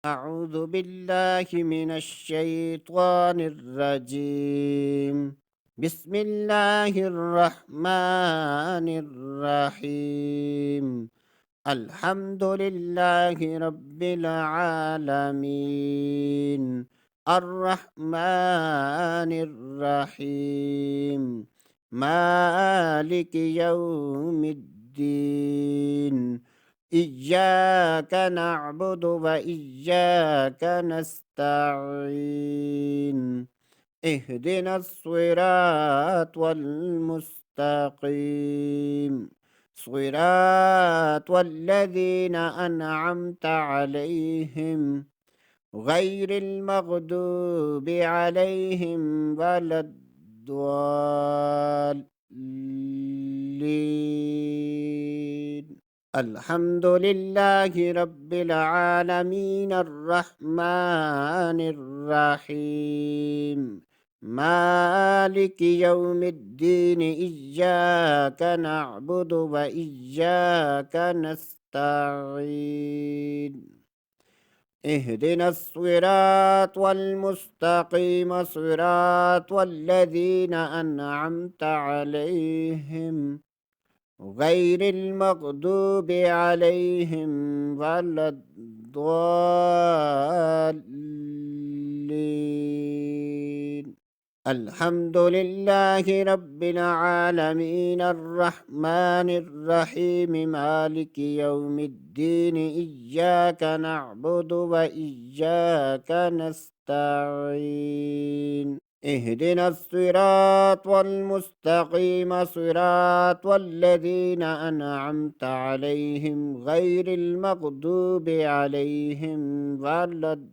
أعوذ بالله من الشيطان الرجيم. بسم الله الرحمن الرحيم. الحمد لله رب العالمين. الرحمن الرحيم. مالك يوم الدين. إياك نعبد وإياك نستعين. اهدنا الصراط المستقيم. صراط الذين أنعمت عليهم غير المغضوب عليهم ولا الضالين. الحمد لله رب العالمين الرحمن الرحيم مالك يوم الدين. إياك نعبد وإياك نستعين. اهدنا الصراط المستقيم صراط الذين أنعمت عليهم غير المغضوب عليهم ولا الضالين. الحمد لله رب العالمين الرحمن الرحيم مالك يوم الدين. إياك نعبد وإياك نستعين. اهدنا الصراط المستقيم صراط الذين أنعمت عليهم غير المغضوب عليهم ولا الضالين.